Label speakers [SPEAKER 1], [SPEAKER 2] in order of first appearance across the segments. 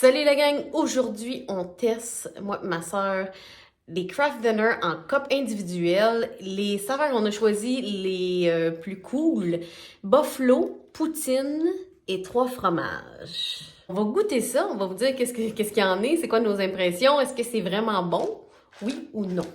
[SPEAKER 1] Salut la gang! Aujourd'hui, on teste, moi et ma soeur, des craft dinner en cup individuel. Les saveurs, on a choisi les plus cool. Buffalo, poutine et 3 fromages. On va goûter ça, on va vous dire qu'est-ce qu'il y en est, c'est quoi nos impressions, est-ce que c'est vraiment bon, oui ou non.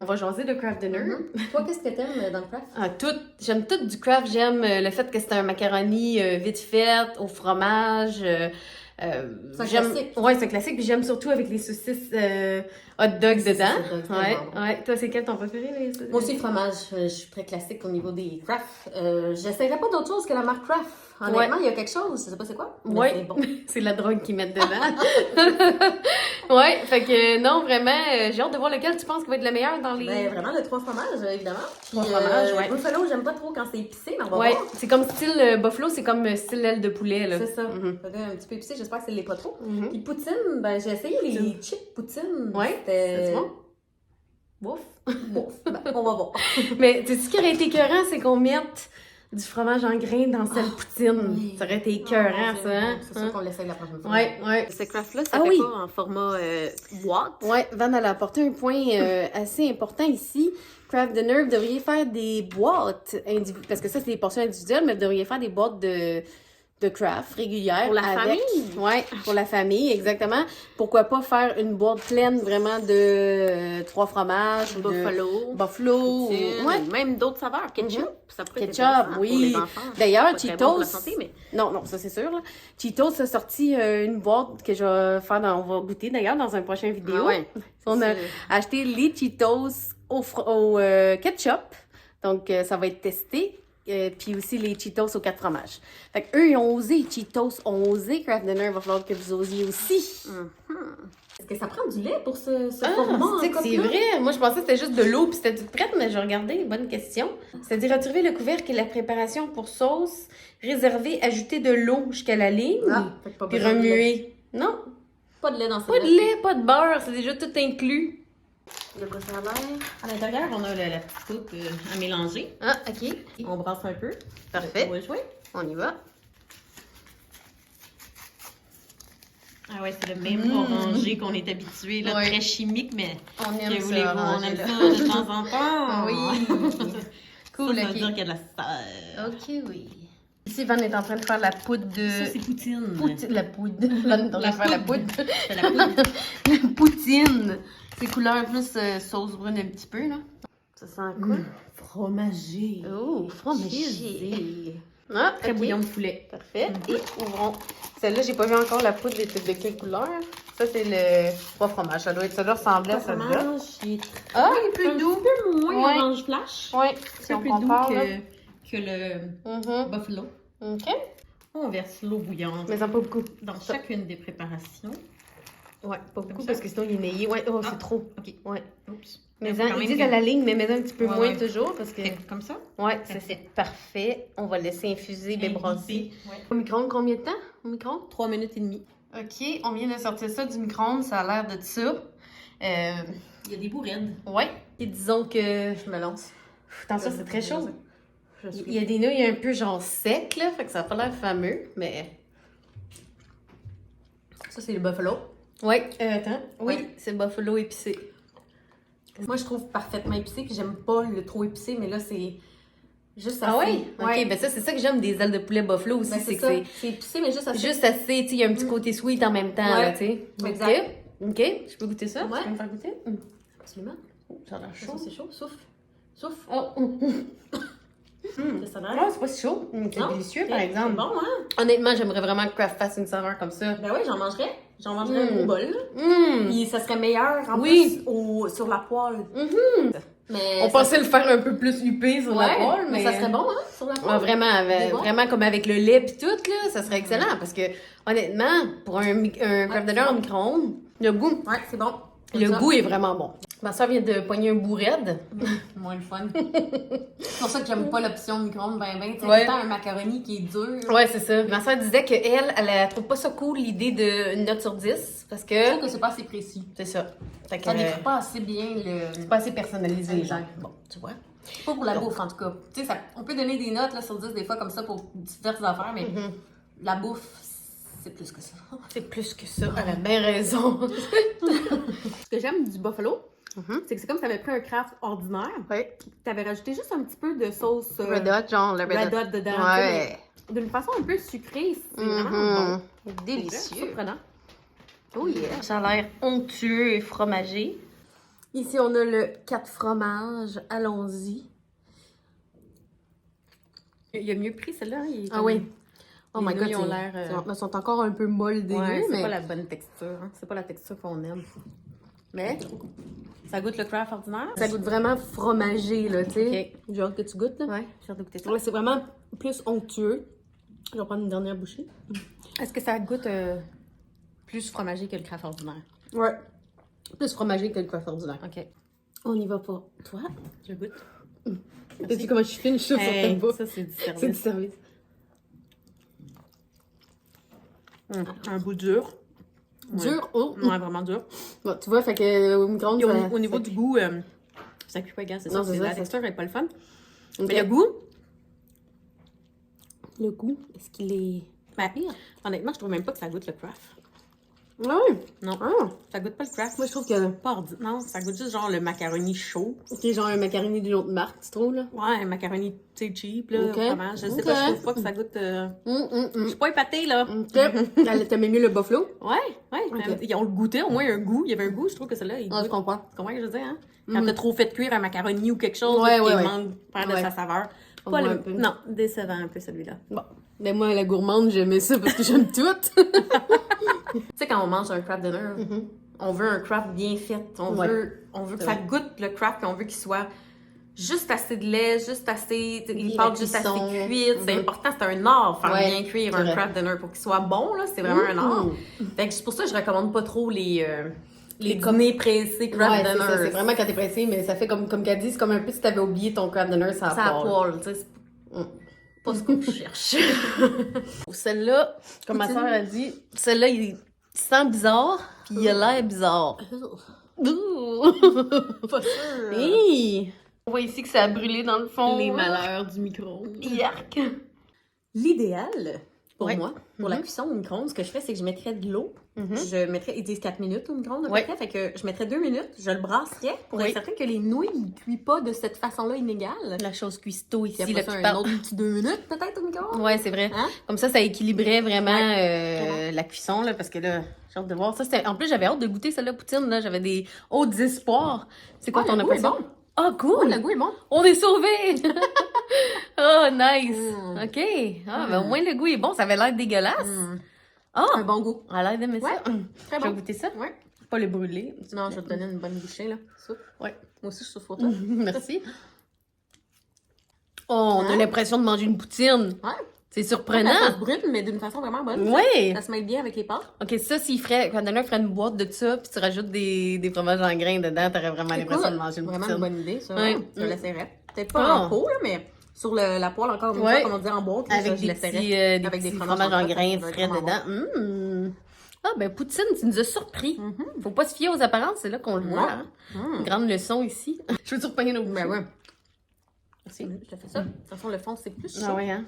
[SPEAKER 1] On va jaser de craft dinner.
[SPEAKER 2] Toi, qu'est-ce que t'aimes dans le craft?
[SPEAKER 1] Tout. J'aime tout du craft. J'aime le fait que c'est un macaroni vite fait, au fromage.
[SPEAKER 2] C'est un classique.
[SPEAKER 1] Ouais, c'est un classique. Puis j'aime surtout avec les saucisses hot dogs dedans. Ouais,
[SPEAKER 2] bon.
[SPEAKER 1] ouais. Toi, c'est quel ton préféré?
[SPEAKER 2] Moi aussi, fromage. Je suis très classique au niveau des crafts. J'essaierai pas d'autre chose que la marque Craft. Honnêtement, il y a quelque chose. Je sais pas c'est quoi. Mais
[SPEAKER 1] Ouais.
[SPEAKER 2] c'est bon.
[SPEAKER 1] C'est la drogue qu'ils mettent dedans. Ouais, fait que non, vraiment, j'ai hâte de voir lequel tu penses qui va être le meilleur dans les...
[SPEAKER 2] Ben, vraiment, le 3 fromages, évidemment. Puis,
[SPEAKER 1] 3 fromages, ouais.
[SPEAKER 2] Buffalo, j'aime pas trop quand c'est épicé, mais on va
[SPEAKER 1] Ouais,
[SPEAKER 2] voir.
[SPEAKER 1] c'est comme style buffalo, c'est comme style aile de poulet, là.
[SPEAKER 2] C'est ça.
[SPEAKER 1] Mhm.
[SPEAKER 2] Ça donne un petit peu épicé. J'espère que ça l'est pas trop.
[SPEAKER 1] Mhm.
[SPEAKER 2] Puis poutine, ben, j'ai essayé les chips poutine.
[SPEAKER 1] Ouais,
[SPEAKER 2] C'était...
[SPEAKER 1] c'est bon? Bouf.
[SPEAKER 2] Bon, ben, on va voir.
[SPEAKER 1] Mais tu sais ce qui aurait été écœurant, c'est qu'on mette du fromage en grains dans cette poutine.
[SPEAKER 2] oui.
[SPEAKER 1] Ça aurait été écœurant, ça, hein?
[SPEAKER 2] C'est sûr qu'on l'essaye la prochaine fois.
[SPEAKER 1] Ouais, ouais.
[SPEAKER 2] Ce craft-là, ça
[SPEAKER 1] Ah
[SPEAKER 2] fait
[SPEAKER 1] oui.
[SPEAKER 2] pas en format boîte.
[SPEAKER 1] Ouais, Van, elle a apporté un point assez important ici. Craft Dinner, vous devriez faire des boîtes individuelles, parce que ça, c'est des portions individuelles, mais vous devriez faire des boîtes de craft régulières.
[SPEAKER 2] Pour la famille?
[SPEAKER 1] Ouais, pour la famille, exactement. Pourquoi pas faire une boîte pleine vraiment de 3 fromages ou
[SPEAKER 2] Buffalo.
[SPEAKER 1] de buffalo.
[SPEAKER 2] Poutine,
[SPEAKER 1] Ouais.
[SPEAKER 2] même d'autres saveurs. Ketchup, ça pourrait être
[SPEAKER 1] Ketchup,
[SPEAKER 2] intéressant
[SPEAKER 1] oui.
[SPEAKER 2] pour les enfants.
[SPEAKER 1] D'ailleurs,
[SPEAKER 2] Pas très bon pour la
[SPEAKER 1] Cheetos.
[SPEAKER 2] santé, mais...
[SPEAKER 1] Non, ça c'est sûr. Là. Cheetos a sorti une boîte que je vais faire on va goûter d'ailleurs dans un prochain vidéo.
[SPEAKER 2] Ah ouais.
[SPEAKER 1] On a acheté les Cheetos au ketchup. Donc, ça va être testé. Puis aussi les Cheetos aux 4 fromages. Fait que eux, ils ont osé. Cheetos ont osé Craft Dinner. Il va falloir que vous osiez aussi.
[SPEAKER 2] Est-ce que ça prend du lait pour ce format?
[SPEAKER 1] Tu sais que c'est vrai. Moi, je pensais que c'était juste de l'eau puis c'était toute prête, mais j'ai regardé. Bonne question. C'est-à-dire retrouver le couvercle et la préparation pour sauce réservée, ajouter de l'eau jusqu'à la ligne,
[SPEAKER 2] Fait que pas
[SPEAKER 1] puis
[SPEAKER 2] besoin de lait.
[SPEAKER 1] remuer. Non,
[SPEAKER 2] Pas de lait dans
[SPEAKER 1] pas de lait, pas de beurre. C'est déjà tout inclus.
[SPEAKER 2] De quoi ça a l'air?
[SPEAKER 3] À l'intérieur, on a la petite coupe à mélanger.
[SPEAKER 1] Ah, OK.
[SPEAKER 2] On brasse un peu.
[SPEAKER 1] Parfait.
[SPEAKER 2] On va jouer.
[SPEAKER 1] On y va.
[SPEAKER 3] Ah ouais, c'est le même orangé qu'on est habitué, là,
[SPEAKER 1] Ouais.
[SPEAKER 3] très chimique, mais
[SPEAKER 1] On
[SPEAKER 3] que
[SPEAKER 1] aime
[SPEAKER 3] voulez-vous,
[SPEAKER 1] ça.
[SPEAKER 3] on aime
[SPEAKER 1] là.
[SPEAKER 3] ça de temps en temps.
[SPEAKER 1] Oui. Cool,
[SPEAKER 3] Ça veut
[SPEAKER 1] OK.
[SPEAKER 3] dire qu'il y a de la saveur.
[SPEAKER 1] OK, oui. Ici, Van est en train de faire la poudre de...
[SPEAKER 3] Ça, c'est poutine.
[SPEAKER 1] La poudre. Van est en train de faire la poudre.
[SPEAKER 3] C'est la poudre.
[SPEAKER 1] La poutine. C'est couleur plus sauce brune un petit peu, là. Ça sent quoi?
[SPEAKER 3] Fromagé.
[SPEAKER 1] Oh, fromagé.
[SPEAKER 2] Cheesy.
[SPEAKER 1] Ah,
[SPEAKER 3] Très
[SPEAKER 1] ok.
[SPEAKER 3] bouillon de poulet.
[SPEAKER 1] Parfait. Et ouvrons. Celle-là, j'ai pas vu encore la poudre de quelle couleur. Ça, c'est le... Pas fromage. Ça doit ressembler à
[SPEAKER 2] Le
[SPEAKER 1] celle-là.
[SPEAKER 2] fromage, il est
[SPEAKER 1] Ah, il est plus
[SPEAKER 3] Un
[SPEAKER 1] doux.
[SPEAKER 3] peu moins
[SPEAKER 1] Ouais.
[SPEAKER 3] orange flash.
[SPEAKER 1] Ouais. Si
[SPEAKER 3] Un
[SPEAKER 1] on
[SPEAKER 3] peu plus doux
[SPEAKER 1] compare, là.
[SPEAKER 3] que le
[SPEAKER 1] Mhm.
[SPEAKER 3] buffalo.
[SPEAKER 1] OK.
[SPEAKER 3] On verse l'eau bouillante
[SPEAKER 1] Mais ça pas beaucoup.
[SPEAKER 3] dans chacune des préparations.
[SPEAKER 1] Ouais, pas beaucoup
[SPEAKER 3] ça?
[SPEAKER 1] parce que sinon, il est naillé. Ouais, oh, c'est
[SPEAKER 3] Ah.
[SPEAKER 1] trop.
[SPEAKER 3] OK.
[SPEAKER 1] Ouais.
[SPEAKER 3] Oups.
[SPEAKER 1] Mais
[SPEAKER 3] faut quand
[SPEAKER 1] ils
[SPEAKER 3] même
[SPEAKER 1] disent
[SPEAKER 3] que-
[SPEAKER 1] à la ligne, mais mets un petit peu
[SPEAKER 3] Ouais,
[SPEAKER 1] moins
[SPEAKER 3] ouais.
[SPEAKER 1] toujours parce que...
[SPEAKER 3] Fait comme ça.
[SPEAKER 1] Ouais, c'est
[SPEAKER 3] Parfait.
[SPEAKER 1] parfait. On va laisser infuser, bien brasser.
[SPEAKER 3] Ouais.
[SPEAKER 1] Au micro-ondes, combien de temps? Au micro-ondes?
[SPEAKER 2] 3 minutes et demie.
[SPEAKER 1] OK, on vient de sortir ça du micro-ondes, ça a l'air de ça.
[SPEAKER 3] Il y a des bourrades.
[SPEAKER 1] Ouais. Et disons que...
[SPEAKER 2] Je me lance.
[SPEAKER 1] Attention, c'est très chaud.
[SPEAKER 2] Je suis...
[SPEAKER 1] Il y a des nouilles un peu genre sec, là, fait que ça a pas l'air fameux, mais...
[SPEAKER 2] Ça, c'est le buffalo.
[SPEAKER 1] Ouais, attends. Oui,
[SPEAKER 2] Ouais.
[SPEAKER 1] c'est buffalo épicé.
[SPEAKER 2] Moi, je trouve parfaitement épicé, puis j'aime pas le trop épicé, mais là, c'est juste assez.
[SPEAKER 1] Ah ouais?
[SPEAKER 2] Ouais.
[SPEAKER 1] OK, ben ça, c'est ça que j'aime des ailes de poulet buffalo aussi,
[SPEAKER 2] Ben,
[SPEAKER 1] c'est
[SPEAKER 2] c'est
[SPEAKER 1] que
[SPEAKER 2] ça.
[SPEAKER 1] c'est
[SPEAKER 2] C'est épicé, mais juste assez.
[SPEAKER 1] juste assez, tu sais, il y a un petit côté sweet en même temps,
[SPEAKER 2] Ouais.
[SPEAKER 1] là, tu sais.
[SPEAKER 2] Exact.
[SPEAKER 1] OK, je peux goûter ça?
[SPEAKER 2] Ouais.
[SPEAKER 1] Tu peux me faire goûter?
[SPEAKER 2] Absolument.
[SPEAKER 1] Oh, ça a l'air
[SPEAKER 2] Ça,
[SPEAKER 1] chaud.
[SPEAKER 2] c'est chaud. Souffle. Souffle.
[SPEAKER 1] Oh!
[SPEAKER 2] Que ça a l'air.
[SPEAKER 1] Ah, c'est pas si chaud. C'est
[SPEAKER 2] Non?
[SPEAKER 1] délicieux, par
[SPEAKER 2] C'est
[SPEAKER 1] exemple.
[SPEAKER 2] bon, hein?
[SPEAKER 1] Honnêtement, j'aimerais vraiment que Kraft fasse une saveur comme ça.
[SPEAKER 2] Ben oui, j'en mangerais. J'en mangerais un gros bol. là.
[SPEAKER 1] Mmh.
[SPEAKER 2] Puis ça serait meilleur en
[SPEAKER 1] Oui.
[SPEAKER 2] plus sur la poêle. Mais
[SPEAKER 1] On pensait le faire un peu plus huppé sur la
[SPEAKER 2] Ouais,
[SPEAKER 1] poêle,
[SPEAKER 2] mais
[SPEAKER 1] mais...
[SPEAKER 2] ça serait bon, hein, sur la
[SPEAKER 1] Ouais,
[SPEAKER 2] poêle.
[SPEAKER 1] vraiment,
[SPEAKER 2] Des boîtes.
[SPEAKER 1] vraiment comme avec le lait pis tout, là, ça serait excellent. Parce que, honnêtement, pour un Kraft Dinner
[SPEAKER 2] c'est
[SPEAKER 1] au
[SPEAKER 2] bon.
[SPEAKER 1] micro-ondes, le goût,
[SPEAKER 2] Ouais, c'est bon.
[SPEAKER 1] le goût est vraiment bon. Ma soeur vient de pogner un bout raide.
[SPEAKER 2] Moins le fun. C'est pour ça que j'aime pas l'option micro-ondes 20-20. Tu sais,
[SPEAKER 1] Ouais.
[SPEAKER 2] autant un macaroni qui est dur.
[SPEAKER 1] Ouais, c'est ça. Ma soeur disait qu'elle, elle trouve pas ça cool, l'idée d'une note sur 10. Parce
[SPEAKER 2] Je
[SPEAKER 1] que,
[SPEAKER 2] trouve que c'est pas assez précis.
[SPEAKER 1] c'est ça. Fait que,
[SPEAKER 2] Ça décrit pas assez bien
[SPEAKER 1] c'est
[SPEAKER 2] le...
[SPEAKER 1] pas assez personnalisé,
[SPEAKER 2] Exact.
[SPEAKER 1] genre. Bon, tu vois.
[SPEAKER 2] Pas pour la bouffe, en tout cas. Tu sais, on peut donner des notes là, sur 10 des fois comme ça pour diverses affaires, mais la bouffe, c'est plus que ça.
[SPEAKER 1] C'est plus que ça. Elle a bien raison.
[SPEAKER 3] Ce que j'aime du buffalo, c'est que c'est comme si t'avais pris un craft ordinaire,
[SPEAKER 1] Oui.
[SPEAKER 3] t'avais rajouté juste un petit peu de sauce
[SPEAKER 1] Red Hot, genre, le
[SPEAKER 3] Red Hot dedans.
[SPEAKER 1] Ouais.
[SPEAKER 3] Mais d'une façon un peu sucrée, c'est vraiment bon.
[SPEAKER 1] Délicieux.
[SPEAKER 3] Surprenant.
[SPEAKER 1] Oh yeah. Ça a l'air onctueux et fromagé.
[SPEAKER 2] Ici, on a le 4 fromages. Allons-y.
[SPEAKER 3] Il a mieux pris celle-là. Hein?
[SPEAKER 2] Ah oui. Oh my god,
[SPEAKER 3] ils ont l'air.
[SPEAKER 2] ils sont encore un peu molles des
[SPEAKER 3] Ouais,
[SPEAKER 2] yeux,
[SPEAKER 3] c'est
[SPEAKER 2] mais...
[SPEAKER 3] pas la bonne texture. Hein? C'est pas la texture qu'on aime. Mais ça goûte le craft ordinaire.
[SPEAKER 2] Ça goûte vraiment fromagé, là, tu sais. J'ai hâte que tu goûtes, là.
[SPEAKER 3] Ouais, j'ai hâte de goûter ça.
[SPEAKER 2] Ouais, c'est vraiment plus onctueux. Je vais prendre une dernière bouchée.
[SPEAKER 3] Est-ce que ça goûte plus fromagé que le craft ordinaire?
[SPEAKER 2] Ouais. Plus fromagé que le coiffeur ordinaire.
[SPEAKER 3] Ok,
[SPEAKER 2] On y va pas. Toi?
[SPEAKER 3] je goûte.
[SPEAKER 2] T'as vu comment je suis fine, je suis sur ta
[SPEAKER 3] Hey,
[SPEAKER 2] bouche.
[SPEAKER 3] ça, c'est du service.
[SPEAKER 2] C'est du service.
[SPEAKER 3] Un goût dur.
[SPEAKER 2] Dur? Oh!
[SPEAKER 3] Ouais, vraiment dur.
[SPEAKER 2] Bon, tu vois, fait que au micro-ondes,
[SPEAKER 3] Puis
[SPEAKER 2] ça-
[SPEAKER 3] au niveau
[SPEAKER 2] ça-
[SPEAKER 3] du goût, ça cuit pas, gars, c'est
[SPEAKER 2] Non,
[SPEAKER 3] ça.
[SPEAKER 2] c'est ça,
[SPEAKER 3] La
[SPEAKER 2] ça.
[SPEAKER 3] texture n'est pas le fun.
[SPEAKER 2] Ok.
[SPEAKER 3] Mais le goût,
[SPEAKER 2] Le goût, est-ce qu'il est...
[SPEAKER 3] ben, honnêtement, je trouve même pas que ça goûte le craft.
[SPEAKER 2] Ah oui?
[SPEAKER 3] Non,
[SPEAKER 2] Ah!
[SPEAKER 3] ça goûte pas le craft.
[SPEAKER 2] Moi, je trouve que
[SPEAKER 3] Pas non, ça goûte juste genre le macaroni chaud.
[SPEAKER 2] c'est genre un macaroni d'une autre marque, tu trouves, là?
[SPEAKER 3] Ouais, un macaroni, tu sais, cheap, là,
[SPEAKER 2] Ok.
[SPEAKER 3] vraiment. Je sais
[SPEAKER 2] Ok.
[SPEAKER 3] pas, je trouve pas que ça goûte... Je suis pas épatée, là.
[SPEAKER 2] Ok. T'aimais mieux le buffalo?
[SPEAKER 3] Ouais,
[SPEAKER 2] Ok.
[SPEAKER 3] ils ont le goûté, au moins un goût. Il y avait un goût, je trouve que celui-là, il
[SPEAKER 2] Ah, je
[SPEAKER 3] goûte.
[SPEAKER 2] comprends.
[SPEAKER 3] Tu comprends ce que je veux dire, hein? Quand t'as trop fait cuire un macaroni ou quelque chose,
[SPEAKER 2] Ouais,
[SPEAKER 3] là,
[SPEAKER 2] ouais,
[SPEAKER 3] qui
[SPEAKER 2] ouais.
[SPEAKER 3] manque perd de
[SPEAKER 2] Ouais.
[SPEAKER 3] sa saveur.
[SPEAKER 2] On
[SPEAKER 3] Pas
[SPEAKER 2] voit
[SPEAKER 3] le...
[SPEAKER 2] un peu.
[SPEAKER 3] Non, décevant un peu celui-là.
[SPEAKER 2] Bon. Mais moi, la gourmande, j'aimais ça parce que j'aime tout.
[SPEAKER 1] Tu sais, quand on mange un craft dinner, on veut un craft bien fait. On
[SPEAKER 2] Ouais.
[SPEAKER 1] veut que ça
[SPEAKER 2] vrai.
[SPEAKER 1] goûte le craft, puis on veut qu'il soit juste assez de lait, juste assez. Les
[SPEAKER 2] Bien
[SPEAKER 1] pâtes juste
[SPEAKER 2] cuisson.
[SPEAKER 1] assez cuites. C'est important, c'est un art faire
[SPEAKER 2] Ouais,
[SPEAKER 1] bien cuire
[SPEAKER 2] c'est
[SPEAKER 1] un
[SPEAKER 2] vrai.
[SPEAKER 1] craft dinner pour qu'il soit bon, là. C'est vraiment un art. Fait que c'est pour ça que je recommande pas trop les dîners pressés craft
[SPEAKER 2] Ouais, c'est
[SPEAKER 1] dinner.
[SPEAKER 2] ça. C'est vraiment quand t'es pressé, mais ça fait comme qu'elle dit, c'est comme un peu si t'avais oublié ton craft dinner, ça
[SPEAKER 1] ça à
[SPEAKER 2] part.
[SPEAKER 1] poil, tu sais. C'est pas ce qu'on cherche.
[SPEAKER 2] Celle-là, comme ma soeur a dit,
[SPEAKER 1] Celui-là, il sent bizarre, puis il a l'air bizarre.
[SPEAKER 2] pas sûr.
[SPEAKER 1] Hey! On voit ici que ça a brûlé dans le fond.
[SPEAKER 3] Les malheurs du micro.
[SPEAKER 1] Yark!
[SPEAKER 3] L'idéal, pour
[SPEAKER 1] Ouais.
[SPEAKER 3] moi, pour la cuisson au micro-ondes, ce que je fais, c'est que je mettrais de l'eau. Je mettrais, ils disent 4 minutes au micro-ondes à peu
[SPEAKER 1] Ouais.
[SPEAKER 3] près, fait que je mettrais 2 minutes, je le brasserais pour
[SPEAKER 1] Oui.
[SPEAKER 3] être certain que les nouilles ne cuisent pas de cette façon-là inégale.
[SPEAKER 1] La chose cuistot
[SPEAKER 3] Puis
[SPEAKER 1] ici,
[SPEAKER 3] après
[SPEAKER 1] là,
[SPEAKER 3] ça,
[SPEAKER 1] qui
[SPEAKER 3] un
[SPEAKER 1] parle.
[SPEAKER 3] autre petit 2 minutes peut-être au micro-ondes.
[SPEAKER 1] Ouais, c'est vrai.
[SPEAKER 3] Hein?
[SPEAKER 1] Comme ça équilibrait vraiment
[SPEAKER 3] Ouais.
[SPEAKER 1] la cuisson, là, parce que là, j'ai hâte de voir ça. En plus, j'avais hâte de goûter celle-là, poutine, là. J'avais des hauts espoirs. C'est quoi
[SPEAKER 3] Ouais,
[SPEAKER 1] ton
[SPEAKER 3] le goût est
[SPEAKER 1] impression?
[SPEAKER 3] bon.
[SPEAKER 1] Ah, cool!
[SPEAKER 3] Le goût est bon.
[SPEAKER 1] On est sauvés! Oh, nice!
[SPEAKER 3] Mm.
[SPEAKER 1] OK. Ah, ben au moins, le goût est bon. Ça avait l'air dégueulasse. Ah!
[SPEAKER 3] Un bon goût.
[SPEAKER 1] Elle a l'air d'aimer ça.
[SPEAKER 3] Ouais. Très
[SPEAKER 1] Je vais
[SPEAKER 3] bon.
[SPEAKER 1] goûter ça.
[SPEAKER 3] Ouais.
[SPEAKER 1] Pas le brûler.
[SPEAKER 3] Non, je vais te donner une bonne bouchée, là. Soupe.
[SPEAKER 1] Ouais.
[SPEAKER 3] Moi aussi, je souffre pour toi.
[SPEAKER 1] Merci. Oh, on a
[SPEAKER 3] Hein?
[SPEAKER 1] l'impression de manger une poutine.
[SPEAKER 3] Ouais.
[SPEAKER 1] C'est
[SPEAKER 3] La
[SPEAKER 1] surprenant.
[SPEAKER 3] sauce brune, mais d'une façon vraiment bonne.
[SPEAKER 1] Ouais.
[SPEAKER 3] Ça se mêle bien avec les pâtes.
[SPEAKER 1] OK, ça, s'il ferait, quand on ferait une boîte de ça, puis tu rajoutes des fromages en grains dedans, t'aurais vraiment l'impression de manger une
[SPEAKER 3] Vraiment
[SPEAKER 1] poutine.
[SPEAKER 3] une bonne idée, ça.
[SPEAKER 1] Ouais.
[SPEAKER 3] Je l'essaierais. Peut-être pas
[SPEAKER 1] Ah.
[SPEAKER 3] en pot, là, mais sur la poêle, encore une
[SPEAKER 1] Ouais.
[SPEAKER 3] fois, comme on dit en boîte, là,
[SPEAKER 1] Avec
[SPEAKER 3] ça, je
[SPEAKER 1] des
[SPEAKER 3] l'essaierais.
[SPEAKER 1] petits,
[SPEAKER 3] Avec des
[SPEAKER 1] fromages en
[SPEAKER 3] fromages en
[SPEAKER 1] grains
[SPEAKER 3] crotte, ça
[SPEAKER 1] frais
[SPEAKER 3] doit être
[SPEAKER 1] dedans. Ah, ben, poutine, tu nous as surpris. Faut pas se fier aux apparences, c'est là qu'on le voit. Hein?
[SPEAKER 3] Mm.
[SPEAKER 1] Grande leçon ici. Je veux te repogner nos bouchées.
[SPEAKER 3] Ben ouais.
[SPEAKER 1] Merci.
[SPEAKER 3] Je te fais ça. De toute façon, le fond, c'est plus chaud.
[SPEAKER 1] Ah ouais, hein?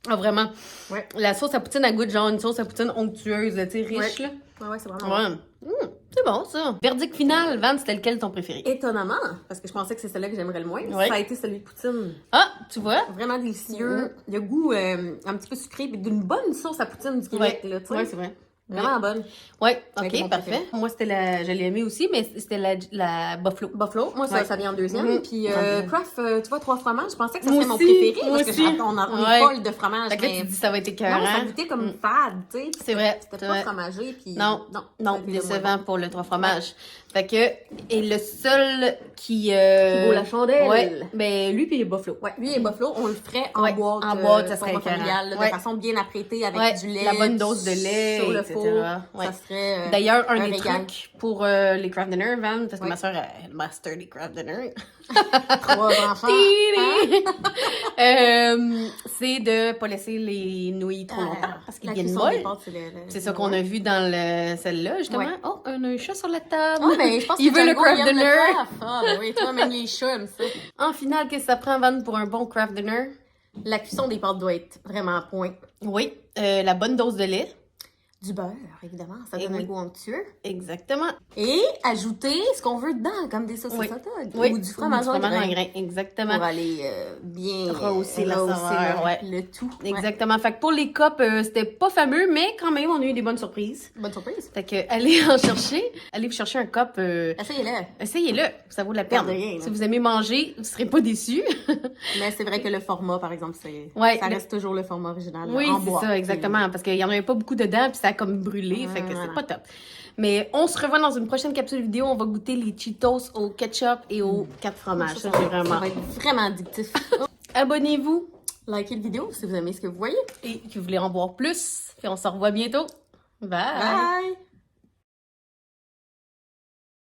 [SPEAKER 1] Ah, vraiment.
[SPEAKER 3] Ouais.
[SPEAKER 1] La sauce à poutine, elle goûte genre une sauce à poutine onctueuse, là, tu sais, riche, là.
[SPEAKER 3] Ouais, c'est vraiment bon.
[SPEAKER 1] Ouais. C'est bon, ça. Verdict final, Van, c'était lequel ton préféré?
[SPEAKER 3] Étonnamment, parce que je pensais que c'est celui-là que j'aimerais le moins,
[SPEAKER 1] Ouais.
[SPEAKER 3] ça a été celui de poutine.
[SPEAKER 1] Ah, tu vois?
[SPEAKER 3] Vraiment délicieux. Il y a goût un petit peu sucré, puis d'une bonne sauce à poutine du Québec, là, tu sais.
[SPEAKER 1] Ouais, c'est vrai.
[SPEAKER 3] Vraiment bonne.
[SPEAKER 1] Ouais,
[SPEAKER 3] Avec mon
[SPEAKER 1] ok, parfait.
[SPEAKER 3] préféré.
[SPEAKER 1] Moi, c'était je l'ai aimé aussi, mais c'était la buffalo.
[SPEAKER 3] Buffalo, moi,
[SPEAKER 1] Ouais.
[SPEAKER 3] ça vient en deuxième.
[SPEAKER 1] Mhm.
[SPEAKER 3] Puis
[SPEAKER 1] En deuxième.
[SPEAKER 3] Kraft, tu vois, 3 fromages, je pensais que ça
[SPEAKER 1] Moi
[SPEAKER 3] serait mon
[SPEAKER 1] aussi,
[SPEAKER 3] préféré,
[SPEAKER 1] moi
[SPEAKER 3] parce que
[SPEAKER 1] aussi.
[SPEAKER 3] on
[SPEAKER 1] Ouais.
[SPEAKER 3] est folle de fromage,
[SPEAKER 1] Fait que là,
[SPEAKER 3] mais
[SPEAKER 1] tu dis ça va être
[SPEAKER 3] non,
[SPEAKER 1] écœurant.
[SPEAKER 3] ça goûtait comme fade, tu sais.
[SPEAKER 1] C'est vrai.
[SPEAKER 3] C'était
[SPEAKER 1] c'est
[SPEAKER 3] pas
[SPEAKER 1] vrai.
[SPEAKER 3] fromagé, puis
[SPEAKER 1] Non,
[SPEAKER 3] ça
[SPEAKER 1] non,
[SPEAKER 3] a été le moins
[SPEAKER 1] décevant pour le 3 fromages. Fait que, et le seul qui...
[SPEAKER 3] Qui vaut la chandelle.
[SPEAKER 1] Ouais, ben lui puis les buffalo.
[SPEAKER 3] Ouais, lui et Buffalo, on le ferait en
[SPEAKER 1] Ouais,
[SPEAKER 3] boîte.
[SPEAKER 1] en boîte, ça serait
[SPEAKER 3] format
[SPEAKER 1] écœurant.
[SPEAKER 3] familial, là,
[SPEAKER 1] Ouais.
[SPEAKER 3] de façon bien apprêtée avec
[SPEAKER 1] Ouais,
[SPEAKER 3] du lait.
[SPEAKER 1] la bonne dose de lait,
[SPEAKER 3] sur le
[SPEAKER 1] etc.
[SPEAKER 3] four.
[SPEAKER 1] Ouais.
[SPEAKER 3] Ça serait.
[SPEAKER 1] D'ailleurs, un
[SPEAKER 3] un
[SPEAKER 1] des
[SPEAKER 3] régal.
[SPEAKER 1] trucs pour les craft dinner, Van, parce que
[SPEAKER 3] Ouais.
[SPEAKER 1] ma soeur est le master des craft dinner,
[SPEAKER 3] 3 enfants.
[SPEAKER 1] c'est de pas laisser les nouilles trop longtemps parce qu'ils
[SPEAKER 3] La
[SPEAKER 1] viennent
[SPEAKER 3] cuisson des
[SPEAKER 1] molles.
[SPEAKER 3] pâtes,
[SPEAKER 1] C'est ça qu'on a vu dans celle-là, justement.
[SPEAKER 3] Ouais.
[SPEAKER 1] Oh, un chat sur la table.
[SPEAKER 3] Ah, ben, je pense
[SPEAKER 1] Il
[SPEAKER 3] que
[SPEAKER 1] veut le
[SPEAKER 3] Django,
[SPEAKER 1] craft
[SPEAKER 3] il aime
[SPEAKER 1] dinner.
[SPEAKER 3] craft. Ah, ben oui, toi, même les chats aiment ça.
[SPEAKER 1] En finale, qu'est-ce que ça prend, Van, pour un bon craft dinner?
[SPEAKER 2] La cuisson des pâtes doit être vraiment à point.
[SPEAKER 1] Oui, la bonne dose de lait.
[SPEAKER 2] Du beurre, évidemment, ça donne
[SPEAKER 1] oui.
[SPEAKER 2] un goût onctueux.
[SPEAKER 1] Exactement.
[SPEAKER 2] Et ajouter ce qu'on veut dedans, comme des saucisses
[SPEAKER 1] Oui.
[SPEAKER 2] hot dog
[SPEAKER 1] Oui,
[SPEAKER 2] ou du fromage en grains.
[SPEAKER 1] exactement.
[SPEAKER 2] Pour aller bien
[SPEAKER 1] Rehausser la saveur, ouais.
[SPEAKER 2] le tout. Ouais.
[SPEAKER 1] Exactement. Fait que pour les cups, c'était pas fameux, mais quand même, on a eu des bonnes surprises.
[SPEAKER 2] Bonne surprise.
[SPEAKER 1] Fait que allez en chercher. Allez vous chercher un cup.
[SPEAKER 2] Essayez-le.
[SPEAKER 1] Essayez-le, ça vaut la peine.
[SPEAKER 2] Perdez rien, là.
[SPEAKER 1] Si vous aimez manger, vous serez pas déçus.
[SPEAKER 2] Mais c'est vrai que le format, par exemple,
[SPEAKER 1] Ouais,
[SPEAKER 2] ça reste toujours le format original.
[SPEAKER 1] Oui,
[SPEAKER 2] en
[SPEAKER 1] c'est
[SPEAKER 2] bois.
[SPEAKER 1] ça, exactement. Parce qu'il y en avait pas beaucoup dedans, puis ça a comme brûlé. Fait que c'est pas top. Mais on se revoit dans une prochaine capsule vidéo. On va goûter les Cheetos au ketchup et aux 4 fromages. Ça, c'est vraiment.
[SPEAKER 2] Ça va être vraiment addictif.
[SPEAKER 1] Abonnez-vous
[SPEAKER 2] Likez la vidéo si vous aimez ce que vous voyez.
[SPEAKER 1] et que vous voulez en voir plus. Puis on se revoit bientôt. Bye!
[SPEAKER 2] Bye!